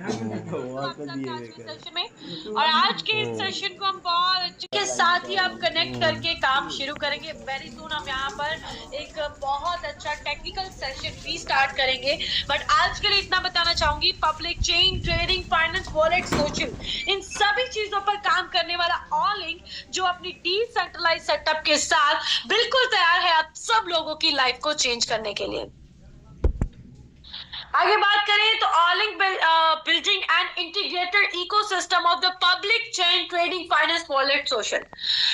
आपका आज के सेशन में। और आज के इस सेशन को हम बहुत अच्छे के साथ ही आप कनेक्ट करके काम शुरू करेंगे। वेरी सून हम यहाँ पर एक बहुत अच्छा टेक्निकल सेशन भी स्टार्ट करेंगे, बट आज के लिए इतना बताना चाहूंगी, public chain, trading, finance, wallet, social, इन सभी चीजों पर काम करने वाला ऑलिंक जो अपनी डिसेंट्रलाइज सेटअप के साथ बिल्कुल तैयार है आप सब लोगों की लाइफ को चेंज करने के लिए। आगे बात करें तो Allink building and integrated ecosystem of the public chain, trading, finance, wallet, social,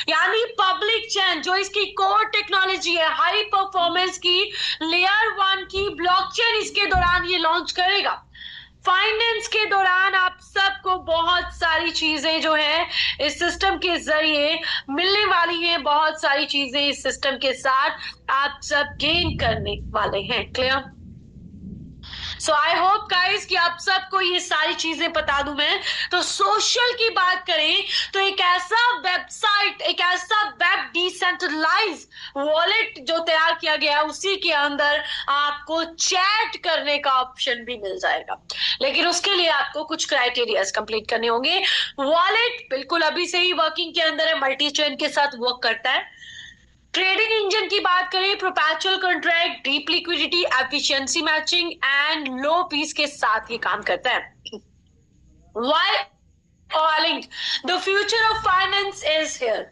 यानी पब्लिक चेन जो इसकी कोर टेक्नोलॉजी है, हाई परफॉर्मेंस की लेयर 1 की ब्लॉकचेन इसके दौरान ये लॉन्च करेगा। फाइनेंस के दौरान आप सबको बहुत सारी चीजें जो है इस सिस्टम के जरिए मिलने वाली हैं, बहुत सारी चीजें इस सिस्टम के साथ आप सब गेन करने वाले हैं। Clear? So I hope guys कि आप सबको ये सारी चीजें बता दूं मैं। तो सोशल की बात करें तो एक ऐसा वेबसाइट, एक ऐसा वेब डिसेंट्रलाइज वॉलेट जो तैयार किया गया है, उसी के अंदर आपको चैट करने का ऑप्शन भी मिल जाएगा, लेकिन उसके लिए आपको कुछ क्राइटेरियाज कंप्लीट करने होंगे। वॉलेट बिल्कुल अभी से ही वर्किंग के अंदर है, मल्टी चेन के साथ वर्क करता है। ट्रेडिंग इंजन की बात करें, perpetual contract, deep liquidity, efficiency matching and low fees के साथ ये काम करता है। Why Orlink? The future of finance is here.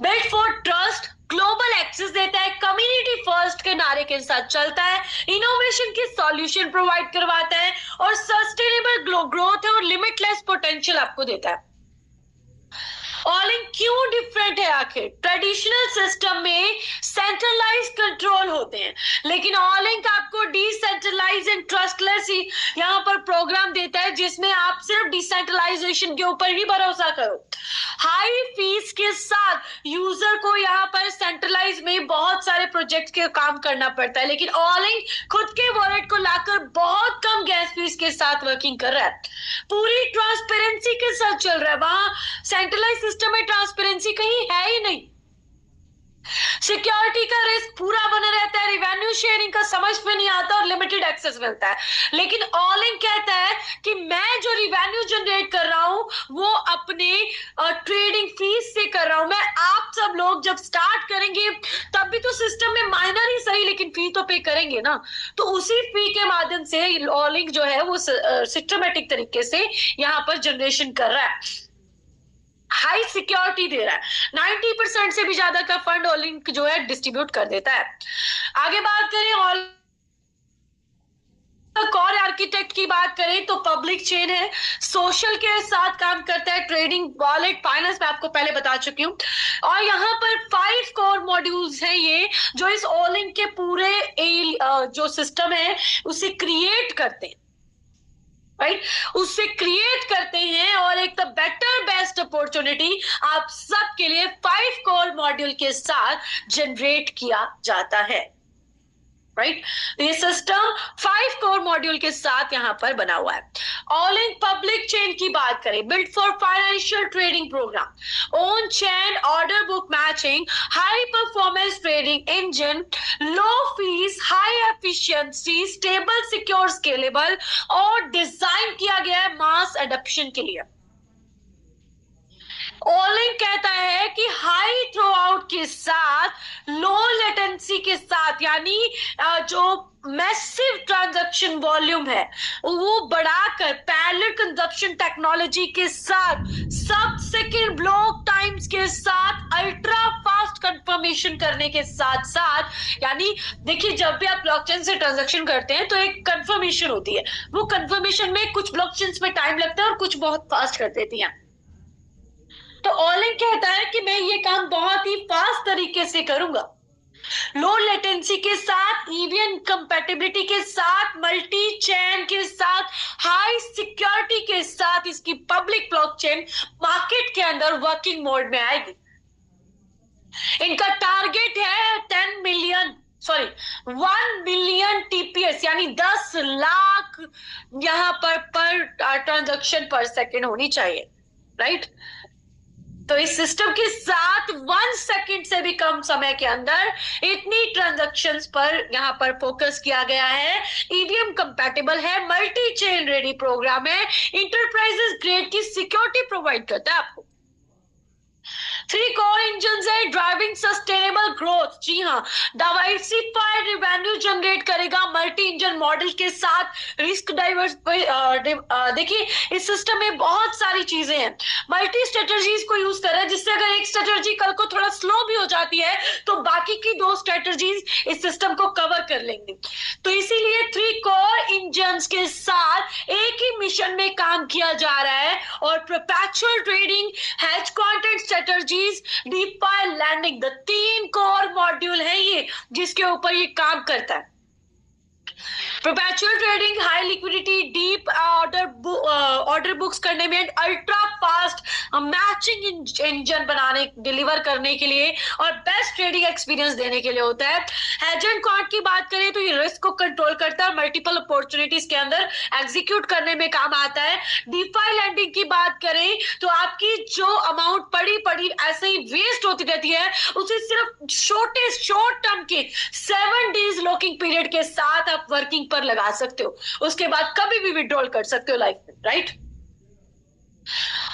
Built for trust, global access देता है, कम्युनिटी फर्स्ट के नारे के साथ चलता है, इनोवेशन की सॉल्यूशन प्रोवाइड करवाता है और सस्टेनेबल ग्रोथ और लिमिटलेस पोटेंशियल आपको देता है। ऑलिंक क्यों डिफरेंट है? आखिर ट्रेडिशनल सिस्टम में सेंट्रलाइज कंट्रोल होते हैं, लेकिन ऑलिंक आपको डिसेंट्रलाइज एंड ट्रस्टलेस ही यहाँ पर प्रोग्राम देता है, जिसमें आप सिर्फ डिसेंट्रलाइजेशन के ऊपर ही भरोसा करो। हाई फीस के साथ यूजर को यहाँ पर सेंट्रलाइज में बहुत सारे प्रोजेक्ट के काम करना पड़ता है, लेकिन ऑलिंक खुद के वॉलेट को लाकर बहुत कम गैस फीस के साथ वर्किंग कर रहा है, पूरी ट्रांसपेरेंसी के साथ चल रहा है। वहां सेंट्रलाइज सिस्टम में ट्रांसपेरेंसी कहीं है ही नहीं। सिक्योरिटी का रिस्क पूरा बना रहता है, रिवेन्यू शेयरिंग का समझ में नहीं आता और लिमिटेड एक्सेस मिलता है। लेकिन ऑलिंक कहता है कि मैं जो रिवेन्यू जनरेट कर रहा हूं वो अपने ट्रेडिंग फीस से कर रहा हूं। मैं आप सब लोग जब स्टार्ट करेंगे तब भी तो सिस्टम में माइनर ही सही, लेकिन फी तो पे करेंगे ना, तो उसी फी के माध्यम से ऑलिंक जो है वो सिस्टमेटिक तरीके से यहाँ पर जनरेशन कर रहा है, हाई सिक्योरिटी दे रहा है। 90% से भी ज्यादा का फंड ऑलिंक जो है डिस्ट्रीब्यूट कर देता है। आगे बात करें कोर आर्किटेक्ट की बात करें तो पब्लिक चेन है, सोशल के साथ काम करता है, ट्रेडिंग, वॉलेट, फाइनेंस मैं आपको पहले बता चुकी हूँ। और यहाँ पर 5 कोर मॉड्यूल्स हैं ये जो इस ऑलिंक के पूरे जो सिस्टम है उसे क्रिएट करते हैं, राइट, उससे क्रिएट करते हैं। और एक द बेटर बेस्ट अपॉर्चुनिटी आप सबके लिए 5 कोर मॉड्यूल के साथ जनरेट किया जाता है, राइट। ये सिस्टम 5 कोर मॉड्यूल के साथ यहां पर बना हुआ है। ऑलिंक पब्लिक चेन की बात करें, build for financial trading program, on chain, order book matching, high performance trading engine, low fees, high efficiency, stable, secure, scalable और डिजाइन किया गया है मास एडॉप्शन के लिए। ऑलिंक कहता है कि हाई थ्रो आउट के साथ, लो लेटेंसी के साथ, यानी जो मैसिव ट्रांजैक्शन वॉल्यूम है वो बढ़ाकर पैरेलल कंजप्शन टेक्नोलॉजी के साथ, सब सेकंड ब्लॉक टाइम्स के साथ, अल्ट्रा फास्ट कंफर्मेशन करने के साथ साथ, यानी देखिए जब भी आप ब्लॉकचेन से ट्रांजैक्शन करते हैं तो एक कंफर्मेशन होती है, वो कंफर्मेशन में कुछ ब्लॉकचेन्स में टाइम लगता है और कुछ बहुत फास्ट कर देती हैं। तो ऑलिंक कहता है कि मैं ये काम बहुत ही फास्ट तरीके से करूंगा, लो लेटेंसी के साथ, ईवीएम कंपैटिबिलिटी के साथ, मल्टी चेन के साथ, हाई सिक्योरिटी के साथ इसकी पब्लिक ब्लॉकचेन मार्केट के अंदर वर्किंग मोड में आएगी। इनका टारगेट है 1 मिलियन टीपीएस, यानी 10 लाख यहां पर ट्रांजैक्शन पर सेकेंड होनी चाहिए, राइट। तो इस सिस्टम के साथ 1 सेकंड से भी कम समय के अंदर इतनी ट्रांजैक्शंस पर यहाँ पर फोकस किया गया है। ईवीएम कंपैटिबल है, मल्टी चेन रेडी प्रोग्राम है, इंटरप्राइजेस ग्रेड की सिक्योरिटी प्रोवाइड करता है आपको। 3 कोर इंजन है, ड्राइविंग सस्टेनेबल ग्रोथ। जी हाँ, डाइवर्सिफाइड रेवेन्यू जनरेट करेगा मल्टी इंजन मॉडल के साथ। रिस्क डाइवर्स देखिए इस सिस्टम में बहुत सारी चीजें हैं, मल्टी स्ट्रेटजीज को यूज कर रहा है, जिससे अगर एक स्ट्रेटजी कल को थोड़ा स्लो भी हो जाती है तो बाकी की 2 स्ट्रेटजीज इस सिस्टम को कवर कर लेंगे। तो इसीलिए 3 कोर इंजन के साथ एक ही मिशन में काम किया जा रहा है। और perpetual trading, hedge content strategies, DeFi lending, the 3 core module है ये जिसके ऊपर ये काम करता है। Perpetual trading, high liquidity, deep order books करने में, अल्ट्रा फास्ट मैचिंग इंजन बनाने डिलीवर करने के लिए और बेस्ट ट्रेडिंग एक्सपीरियंस देने के लिए होता है। हेज एंड क्वांट की बात करें तो ये रिस्क को कंट्रोल करता है, मल्टीपल अपॉर्चुनिटीज के अंदर एग्जीक्यूट करने में काम आता है। डीफाई लैंडिंग की बात करें तो आपकी जो अमाउंट पड़ी ऐसे ही वेस्ट होती रहती है, उसे सिर्फ शॉर्ट टर्म के 7 डेज लॉकिंग पीरियड के साथ आप वर्किंग पर लगा सकते हो, उसके बाद कभी भी विड्रॉल कर सकते हो लाइफ में, राइट।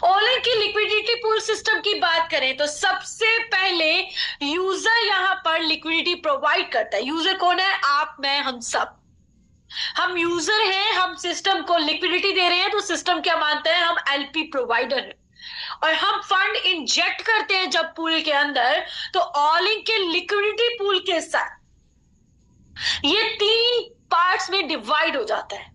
ऑलिंक की लिक्विडिटी पूल सिस्टम की बात करें तो सबसे पहले यूजर यहां पर लिक्विडिटी प्रोवाइड करता है। यूजर कौन है? आप, मैं, हम सब। हम यूजर हैं, हम सिस्टम को लिक्विडिटी दे रहे हैं, तो सिस्टम क्या मानता है? हम एलपी प्रोवाइडर हैं और हम फंड इंजेक्ट करते हैं जब पूल के अंदर, तो ऑलिंक के लिक्विडिटी पूल के साथ ये 3 पार्ट्स में डिवाइड हो जाता है,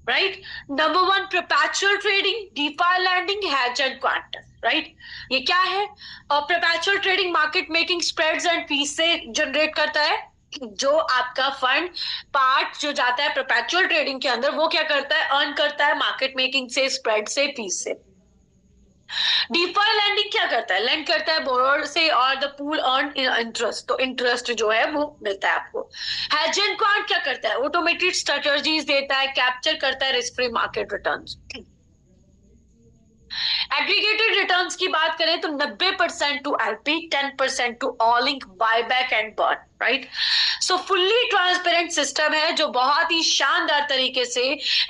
right. Number 1 perpetual trading, DeFi lending, hedge and quantum, right. ये क्या है? और perpetual trading market making spreads and fees से जनरेट करता है। जो आपका फंड पार्ट जो जाता है परपेचुअल ट्रेडिंग के अंदर, वो क्या करता है? अर्न करता है मार्केट मेकिंग से, स्प्रेड से, फीस से। डीफाई लैंडिंग क्या करता है? लैंड करता है बोरोर से और द पूल अर्न इंटरेस्ट, तो इंटरेस्ट जो है वो मिलता है आपको। हेज एंड क्वांट क्या करता है? ऑटोमेटेड स्ट्रेटजीज देता है, कैप्चर करता है risk free market returns. Aggregated returns की बात करें तो 90% to LP, 10% to Allink, buyback and burn, right. So fully transparent system है जो बहुत ही शानदार तरीके से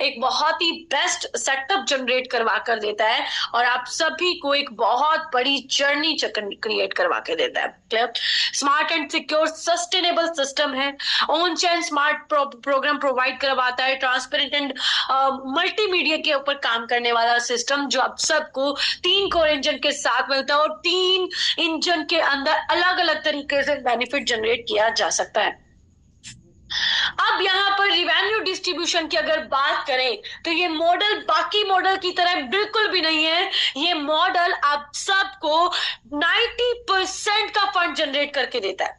एक बहुत ही बेस्ट सेटअप जनरेट करवा कर देता है और आप सभी को एक बहुत बड़ी जर्नी क्रिएट करवा के देता है। Clear? Smart and secure sustainable system है, on chain smart program provide करवाता है, ट्रांसपेरेंट एंड मल्टीमीडिया के ऊपर काम करने वाला सिस्टम जो आप सबको 3 कोर इंजन के साथ मिलता है और 3 इंजन के अंदर अलग अलग तरीके से बेनिफिट जनरेट किया जा सकता है। अब यहाँ पर रिवेन्यू डिस्ट्रीब्यूशन की अगर बात करें तो ये मॉडल बाकी मॉडल की तरह बिल्कुल भी नहीं है। ये मॉडल आप सबको 90% का फंड जनरेट करके देता है।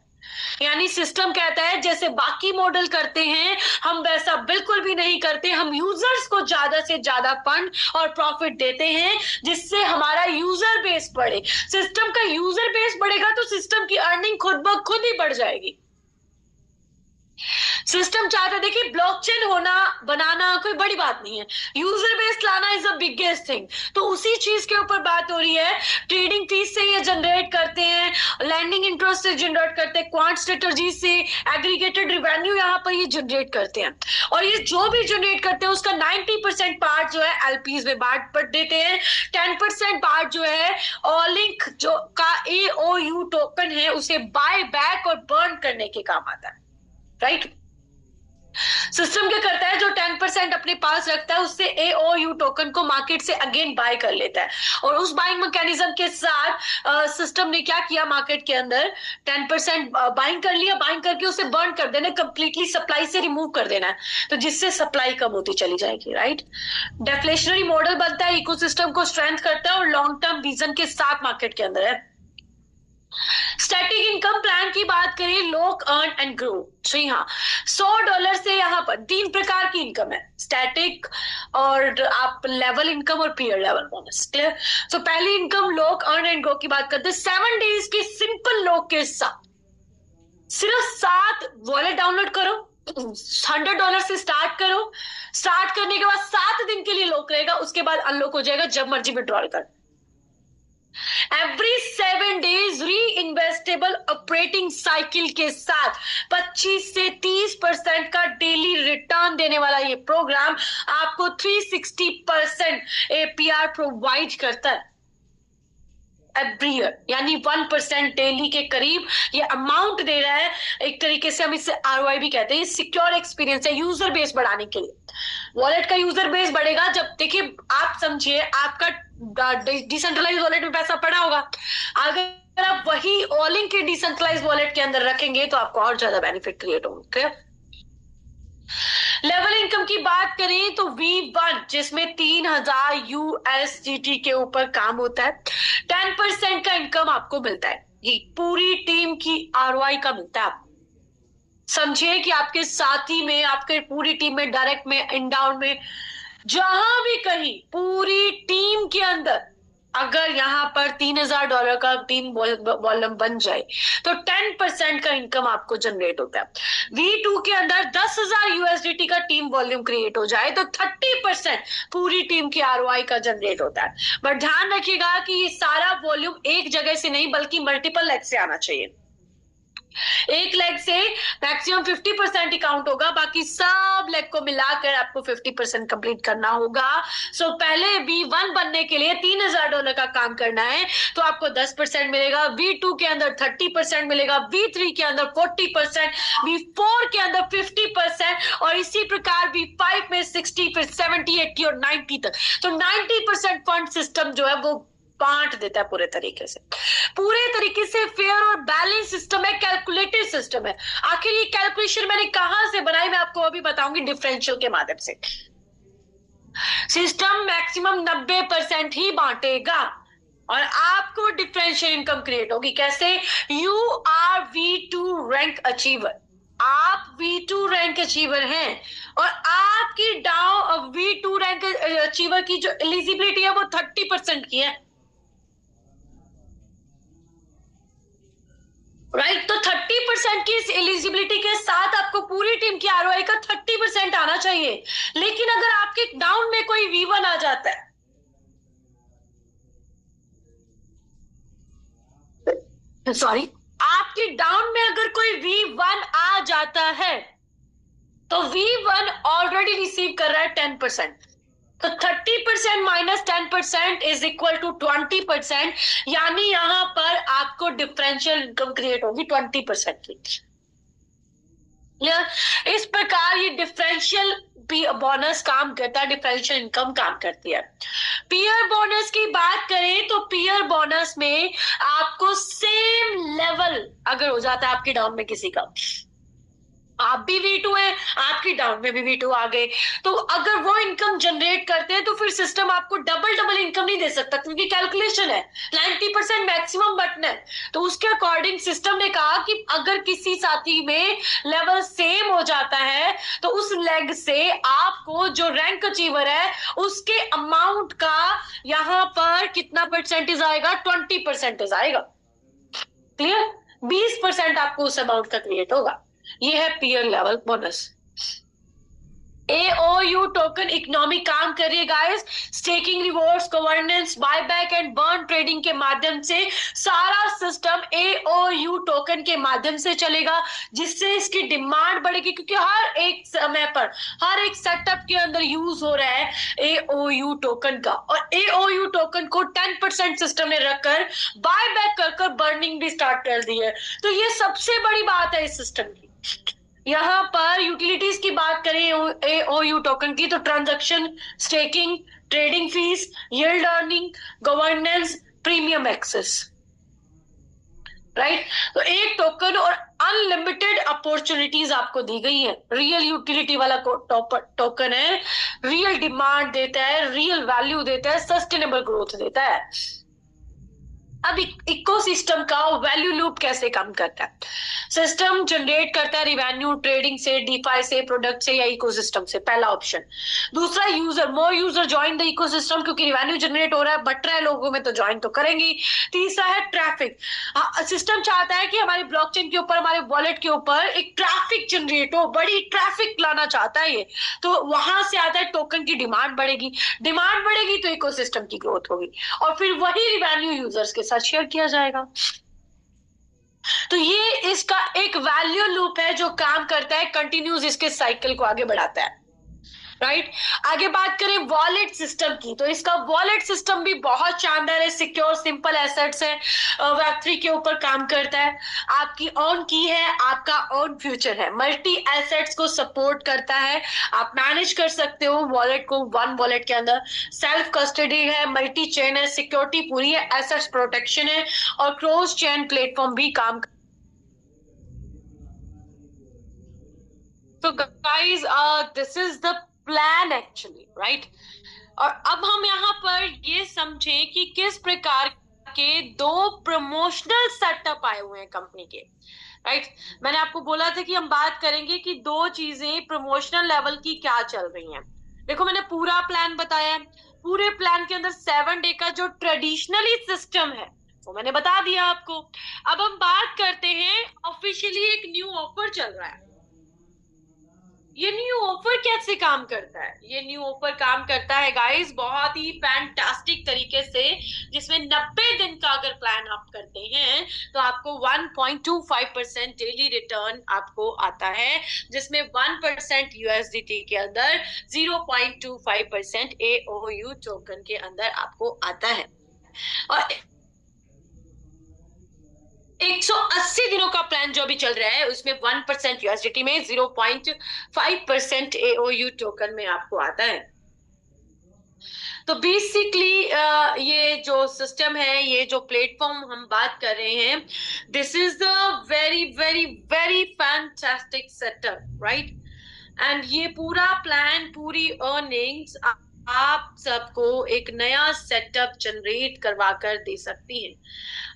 यानी सिस्टम कहता है जैसे बाकी मॉडल करते हैं हम वैसा बिल्कुल भी नहीं करते। हम यूजर्स को ज्यादा से ज्यादा फंड और प्रॉफिट देते हैं जिससे हमारा यूजर बेस बढ़े। सिस्टम का यूजर बेस बढ़ेगा तो सिस्टम की अर्निंग खुद ब खुद ही बढ़ जाएगी। सिस्टम चाहता है, देखिए ब्लॉकचेन होना बनाना कोई बड़ी बात नहीं है, यूजर बेस लाना इज द बिगेस्ट थिंग। तो उसी चीज के ऊपर बात हो रही है। ट्रेडिंग फीस से ये जनरेट करते हैं, लैंडिंग इंटरेस्ट से जनरेट करते हैं, क्वांट स्ट्रेटजी से एग्रीगेटेड रिवेन्यू यहाँ पर ये जनरेट करते हैं और ये जो भी जनरेट करते हैं उसका 90% पार्ट जो है एलपीज में बांट देते हैं। 10% पार्ट जो है ऑलिंक जो का AOU टोकन है उसे बाय बैक और बर्न करने के काम आता है, राइट। सिस्टम क्या करता है, जो 10% अपने पास रखता है उससे AOU टोकन को मार्केट से अगेन बाय कर लेता है और उस बाइंग मैकेनिज्म के साथ सिस्टम ने क्या किया, मार्केट के अंदर 10% बाइंग कर लिया, बाइंग करके उसे बर्न कर देना, कंप्लीटली सप्लाई से रिमूव कर देना है, तो जिससे सप्लाई कम होती चली जाएगी, राइट। डेफ्लेशनरी मॉडल बनता है, इकोसिस्टम को स्ट्रेंथ करता है और लॉन्ग टर्म विजन के साथ मार्केट के अंदर है। स्टैटिक इनकम प्लान की बात करें, लॉक अर्न एंड ग्रो। जी हाँ, $100 से यहाँ पर 3 प्रकार की इनकम है, स्टैटिक और आप लेवल इनकम और पीरियड लेवल बोनस। क्लियर? तो पहली income lock earn and grow की बात करते हैं। 7 डेज की सिंपल लॉक के साथ सिर्फ 7 वॉलेट डाउनलोड करो, $100 से स्टार्ट करो, स्टार्ट करने के बाद 7 दिन के लिए लॉक रहेगा, उसके बाद अनलॉक हो जाएगा जब मर्जी विड्रॉल कर। एवरी 7 days री इन्वेस्टेबल ऑपरेटिंग साइकिल के साथ 25 से 30% का डेली रिटर्न देने वाला ये प्रोग्राम आपको 360% एपीआर प्रोवाइड करता है एवरी ईयर, यानी 1% डेली के करीब ये अमाउंट दे रहा है। एक तरीके से हम इसे आरओआई भी कहते हैं। सिक्योर एक्सपीरियंस है यूजर बेस बढ़ाने के लिए। वॉलेट का यूजर बेस बढ़ेगा जब, देखिए आप समझिए, आपका डिसेंट्रलाइज वॉलेट में पैसा पड़ा होगा, अगर आप वही ऑलिंग के डिसेंट्रलाइज वॉलेट के अंदर रखेंगे तो आपको और ज्यादा बेनिफिट क्रिएट होंगे। लेवल इनकम की बात करें तो V1 जिसमें 3000 USDT के ऊपर काम होता है, 10% का इनकम आपको मिलता है। ये पूरी टीम की आरओआई का मिलता है। समझिए कि आपके साथी में, आपके पूरी टीम में, डायरेक्ट में, इनडाउन में, जहां भी कहीं पूरी टीम के अंदर अगर यहाँ पर $3000 का टीम वॉल्यूम बन जाए तो 10% का इनकम आपको जनरेट होता है। V2 के अंदर 10,000 USDT का टीम वॉल्यूम क्रिएट हो जाए तो 30% पूरी टीम की आरओआई का जनरेट होता है। बट ध्यान रखिएगा कि ये सारा वॉल्यूम एक जगह से नहीं बल्कि मल्टीपल लेग से आना चाहिए। एक लेग से मैक्सिमम 50% ही काउंट होगा, बाकी सब लेग को मिलाकर आपको 50% कंप्लीट करना होगा। सो पहले V1 बनने के लिए $3000 का काम करना है तो आपको 10% मिलेगा, V2 के अंदर 30% मिलेगा, V3 के अंदर 40%, V4 के अंदर 50% और इसी प्रकार V5 में 60, फिर 70, 80 और 90 तक। तो 90% फंड सिस्टम जो है वो बांट देता है पूरे तरीके से फेयर और बैलेंस सिस्टम है, कैलकुलेटेड सिस्टम है। आखिर ये कैलकुलेशन मैंने कहां से बनाई मैं आपको अभी बताऊंगी, डिफरेंशियल के माध्यम से। सिस्टम मैक्सिमम 90% ही बांटेगा और आपको डिफरेंशियल इनकम क्रिएट होगी। कैसे? You are V2 rank achiever, आप V2 रैंक अचीवर हैं और आपकी डाउन V2 रैंक अचीवर की जो एलिजिबिलिटी है वो 30% की है। राइट, तो 30% की इस एलिजिबिलिटी के साथ आपको पूरी टीम की आरओआई का 30% आना चाहिए। लेकिन अगर आपके डाउन में कोई V1 आ जाता है, सॉरी, आपकी डाउन में अगर कोई V1 आ जाता है तो V1 ऑलरेडी रिसीव कर रहा है 10%, तो 30% माइनस 10% इज इक्वल टू 20%, यानी यहां पर आपको डिफरेंशियल इनकम क्रिएट होगी 20% की। इस प्रकार ये डिफरेंशियल बोनस काम करता है, डिफरेंशियल इनकम काम करती है। पीयर बोनस की बात करें तो पीयर बोनस में आपको सेम लेवल अगर हो जाता है आपके डाउन में किसी का, आप भी V2 है, आपकी डाउन में भी V2 आ गए, तो अगर वो इनकम जनरेट करते हैं तो फिर सिस्टम आपको डबल इनकम नहीं दे सकता, क्योंकि कैलकुलेशन है 90% मैक्सिमम बटन है। तो उसके अकॉर्डिंग सिस्टम ने कहा कि अगर किसी साथी में लेवल सेम हो जाता है तो उस लेग से आपको जो रैंक अचीवर है उसके अमाउंट का यहां पर कितना परसेंटेज आएगा? 20% आएगा। क्लियर? 20% आपको उस अमाउंट का क्रिएट होगा। ये है peer level bonus. AOU token economy काम कर रही है guys, staking, rewards, governance, buyback and burn trading के माध्यम से सारा सिस्टम AOU टोकन के माध्यम से चलेगा, जिससे इसकी डिमांड बढ़ेगी, क्योंकि हर एक समय पर हर एक सेटअप के अंदर यूज हो रहा है AOU टोकन का, और AOU टोकन को 10% सिस्टम ने रखकर बायबैक कर बर्निंग भी स्टार्ट कर दी है। तो ये सबसे बड़ी बात है इस सिस्टम की। यहां पर यूटिलिटीज की बात करें AOU टोकन की तो transaction, staking, trading fees, yield earning, governance, premium access. Right, तो एक टोकन और अनलिमिटेड अपॉर्चुनिटीज आपको दी गई है। रियल यूटिलिटी वाला टोकन है, रियल डिमांड देता है, रियल वैल्यू देता है, सस्टेनेबल ग्रोथ देता है। अब इकोसिस्टम का वैल्यू लूप कैसे काम करता है? सिस्टम जनरेट करता है रिवेन्यू ट्रेडिंग से, डीफाई से, प्रोडक्ट से या इकोसिस्टम से, पहला ऑप्शन। दूसरा, user, more user join the ecosystem, क्योंकि रिवेन्यू जनरेट हो रहा है, बट रहा है लोगों में, तो ज्वाइन तो करेंगे। तीसरा है ट्रैफिक। सिस्टम चाहता है कि हमारे ब्लॉकचेन के ऊपर, हमारे वॉलेट के ऊपर एक ट्रैफिक जनरेट हो, बड़ी ट्रैफिक लाना चाहता है ये, तो वहां से आता है टोकन की डिमांड बढ़ेगी, डिमांड बढ़ेगी तो इकोसिस्टम की ग्रोथ होगी, और फिर वही रिवेन्यू यूजर्स के साथ शेयर किया जाएगा। तो ये इसका एक वैल्यू लूप है जो काम करता है, कंटिन्यूस इसके साइकिल को आगे बढ़ाता है, राइट। आगे बात करें वॉलेट सिस्टम की, तो इसका वॉलेट सिस्टम भी बहुत शानदार है, सिक्योर सिंपल एसेट्स है, वेब3 के ऊपर काम करता है, आपकी ओन की है, आपका ओन फ्यूचर है, मल्टी एसेट्स को सपोर्ट करता है, आप मैनेज कर सकते हो वॉलेट को वन वॉलेट के अंदर, सेल्फ कस्टडी है, मल्टी चेन है, सिक्योरिटी पूरी है, एसेट्स प्रोटेक्शन है, और क्रॉस चेन प्लेटफॉर्म भी काम। तो guys, this is the plan actually, right. और अब हम यहाँ पर ये समझें कि किस प्रकार के दो प्रमोशनल सेटअप आए हुए हैं कंपनी के, राइट। मैंने आपको बोला था कि हम बात करेंगे कि दो चीजें प्रमोशनल लेवल की क्या चल रही हैं। देखो, मैंने पूरा प्लान बताया है, पूरे प्लान के अंदर 7 डे का जो ट्रेडिशनली सिस्टम है वो मैंने बता दिया आपको। अब हम बात करते हैं, ऑफिशियली एक न्यू ऑफर चल रहा है। ये न्यू ऑफर कैसे काम करता है? ये न्यू ऑफर काम करता है गाइस बहुत ही फैंटास्टिक तरीके से, जिसमें 90 दिन का अगर प्लान आप करते हैं तो आपको 1.25% डेली रिटर्न आपको आता है, जिसमें 1% यूएसडीटी के अंदर, 0.25% एओयू टोकन के अंदर आपको आता है। और 180 दिनों का प्लान जो अभी चल रहा है उसमें 1% यूएसडीटी में, 0.5% एओयू टोकन में आपको आता है। तो बेसिकली ये जो सिस्टम है, ये जो प्लेटफॉर्म हम बात कर रहे हैं, this is the very very very fantastic setup, right. And ये पूरा प्लान, पूरी अर्निंग्स आप सबको एक नया सेटअप जनरेट करवा कर दे सकती है।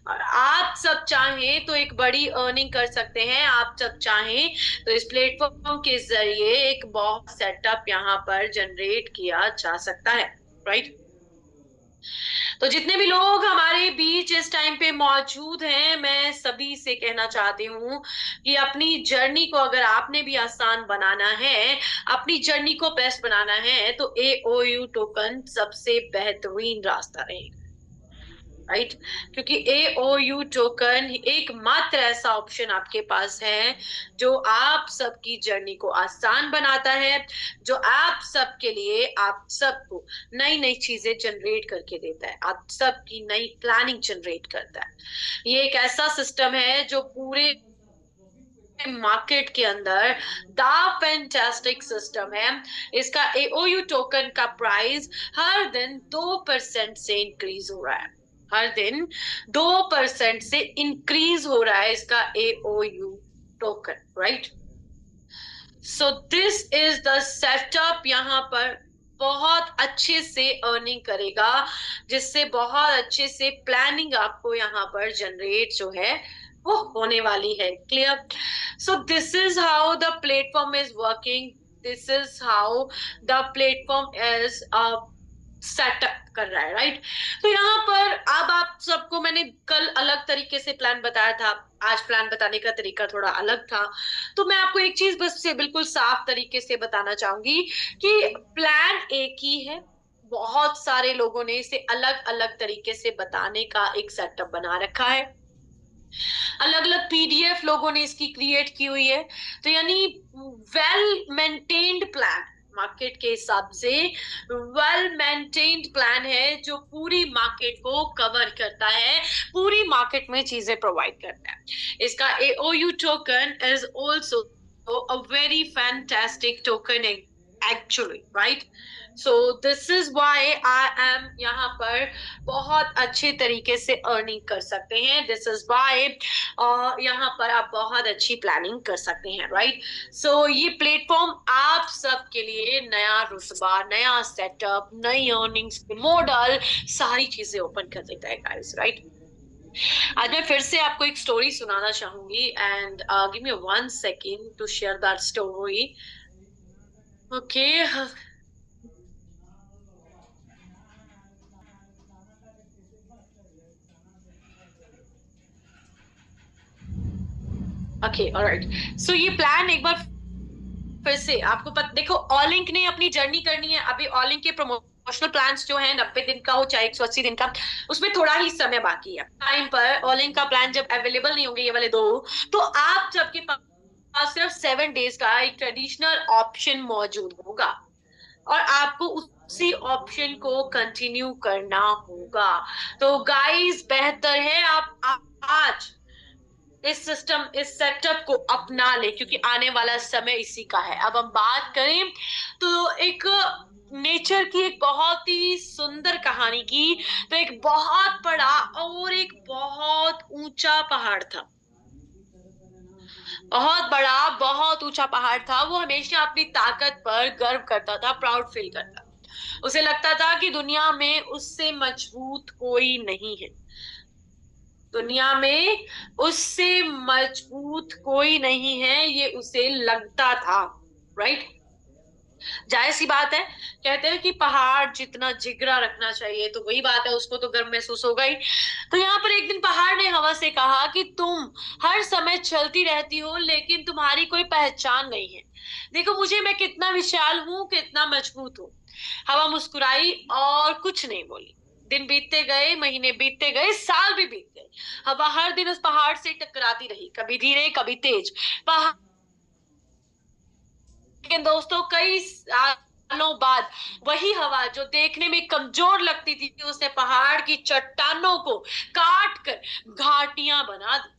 और आप सब चाहें तो एक बड़ी अर्निंग कर सकते हैं, आप सब चाहें तो इस प्लेटफॉर्म के जरिए एक बहुत सेटअप यहाँ पर जनरेट किया जा सकता है, राइट। तो जितने भी लोग हमारे बीच इस टाइम पे मौजूद हैं, मैं सभी से कहना चाहती हूँ कि अपनी जर्नी को अगर आपने भी आसान बनाना है, अपनी जर्नी को बेस्ट बनाना है, तो एओयू टोकन सबसे बेहतरीन रास्ता रहेगा, राइट। क्योंकि एओयू टोकन एकमात्र ऐसा ऑप्शन आपके पास है जो आप सबकी जर्नी को आसान बनाता है, जो आप सबके लिए, आप सबको नई नई चीजें जनरेट करके देता है, आप सबकी नई प्लानिंग जनरेट करता है। ये एक ऐसा सिस्टम है जो पूरे मार्केट के अंदर द फैंटास्टिक सिस्टम है। इसका एओयू टोकन का प्राइस हर दिन 2% से इंक्रीज हो रहा है, हर दिन 2% से इंक्रीज हो रहा है इसका AOU token, right. So this is the setup, यहाँ पर बहुत अच्छे से अर्निंग करेगा, जिससे बहुत अच्छे से प्लानिंग आपको यहाँ पर जनरेट जो है वो होने वाली है। Clear? So this is how the platform is working, this is how the platform is setup कर रहा है, राइट। तो यहाँ पर अब आप सबको मैंने कल अलग तरीके से प्लान बताया था, आज प्लान बताने का तरीका थोड़ा अलग था। तो मैं आपको एक चीज बस से बिल्कुल साफ तरीके से बताना चाहूंगी कि प्लान एक ही है, बहुत सारे लोगों ने इसे अलग अलग तरीके से बताने का एक सेटअप बना रखा है, अलग अलग पीडीएफ लोगों ने इसकी क्रिएट की हुई है। तो यानी वेल मेंटेन्ड प्लान, मार्केट के हिसाब से वेल मेंटेन्ड प्लान है, जो पूरी मार्केट को कवर करता है, पूरी मार्केट में चीजें प्रोवाइड करता है। इसका AOU token is also a very fantastic token actually, right. So this is why I am यहाँ पर बहुत अच्छे तरीके से अर्निंग कर सकते हैं, दिस इज वाई यहाँ पर आप बहुत अच्छी प्लानिंग कर सकते हैं, राइट। सो ये प्लेटफॉर्म आप सबके लिए नया रुतबा, नया सेटअप, नई अर्निंग्स मॉडल, सारी चीजें ओपन कर देता है गाइस, राइट। आज मैं फिर से आपको एक स्टोरी सुनाना चाहूंगी and give me 1 second to share that story. Okay. Okay alright, so ये प्लान एक बार फिर से आपको देखो, ऑलिंक ने अपनी जर्नी करनी है। अभी ऑलिंक के प्रमोशनल प्लान्स जो है 90 दिन का हो चाहे 180 दिन का, उसमें थोड़ा ही समय बाकी है। टाइम पर ऑलिंक का प्लान जब अवेलेबल नहीं होंगे ये वाले दो, तो आप सबके पास सिर्फ 7 डेज का एक ट्रेडिशनल ऑप्शन मौजूद होगा और आपको उसी ऑप्शन को कंटिन्यू करना होगा। तो गाइस, बेहतर है आप आज इस सिस्टम, इस सेटअप को अपना ले, क्योंकि आने वाला समय इसी का है। अब हम बात करें तो एक नेचर की एक बहुत ही सुंदर कहानी की, तो एक बहुत बड़ा और एक बहुत ऊंचा पहाड़ था। बहुत बड़ा बहुत ऊंचा पहाड़ था। वो हमेशा अपनी ताकत पर गर्व करता था, प्राउड फील करता। उसे लगता था कि दुनिया में उससे मजबूत कोई नहीं है। दुनिया में उससे मजबूत कोई नहीं है, ये उसे लगता था। राइट। जाहिर सी बात है, कहते हैं कि पहाड़ जितना जिगरा रखना चाहिए, तो वही बात है, उसको तो गर्व महसूस होगा ही। तो यहाँ पर एक दिन पहाड़ ने हवा से कहा कि तुम हर समय चलती रहती हो लेकिन तुम्हारी कोई पहचान नहीं है। देखो मुझे, मैं कितना विशाल हूँ, कितना मजबूत हूँ। हवा मुस्कुराई और कुछ नहीं बोली। दिन बीतते गए, महीने बीतते गए, साल भी बीत गए। हवा हर दिन उस पहाड़ से टकराती रही, कभी धीरे कभी तेज। पहाड़, लेकिन दोस्तों कई सालों बाद वही हवा जो देखने में कमजोर लगती थी, उसने पहाड़ की चट्टानों को काट कर घाटियां बना दी।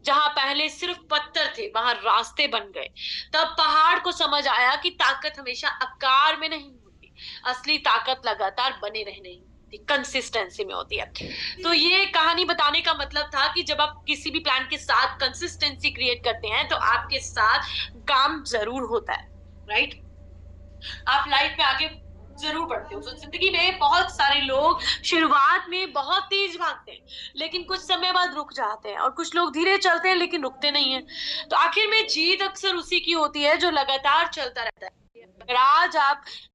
जहां पहले सिर्फ पत्थर थे वहां रास्ते बन गए। तब पहाड़ को समझ आया कि ताकत हमेशा आकार में नहीं होती, असली ताकत लगातार बने रहने में होती, कंसिस्टेंसी में होती है। तो ये कहानी बताने का मतलब था कि जब आप किसी भी प्लान के साथ कंसिस्टेंसी क्रिएट करते हैं तो आपके साथ काम जरूर होता है। राइट। आप लाइफ में आगे जरूर बढ़ते हो। तो जिंदगी में बहुत सारे लोग शुरुआत में बहुत तेज भागते हैं लेकिन कुछ समय बाद रुक जाते हैं, और कुछ लोग धीरे चलते हैं लेकिन रुकते नहीं हैं। तो आखिर में जीत अक्सर उसी की होती है जो लगातार चलता रहता है। अगर आज आप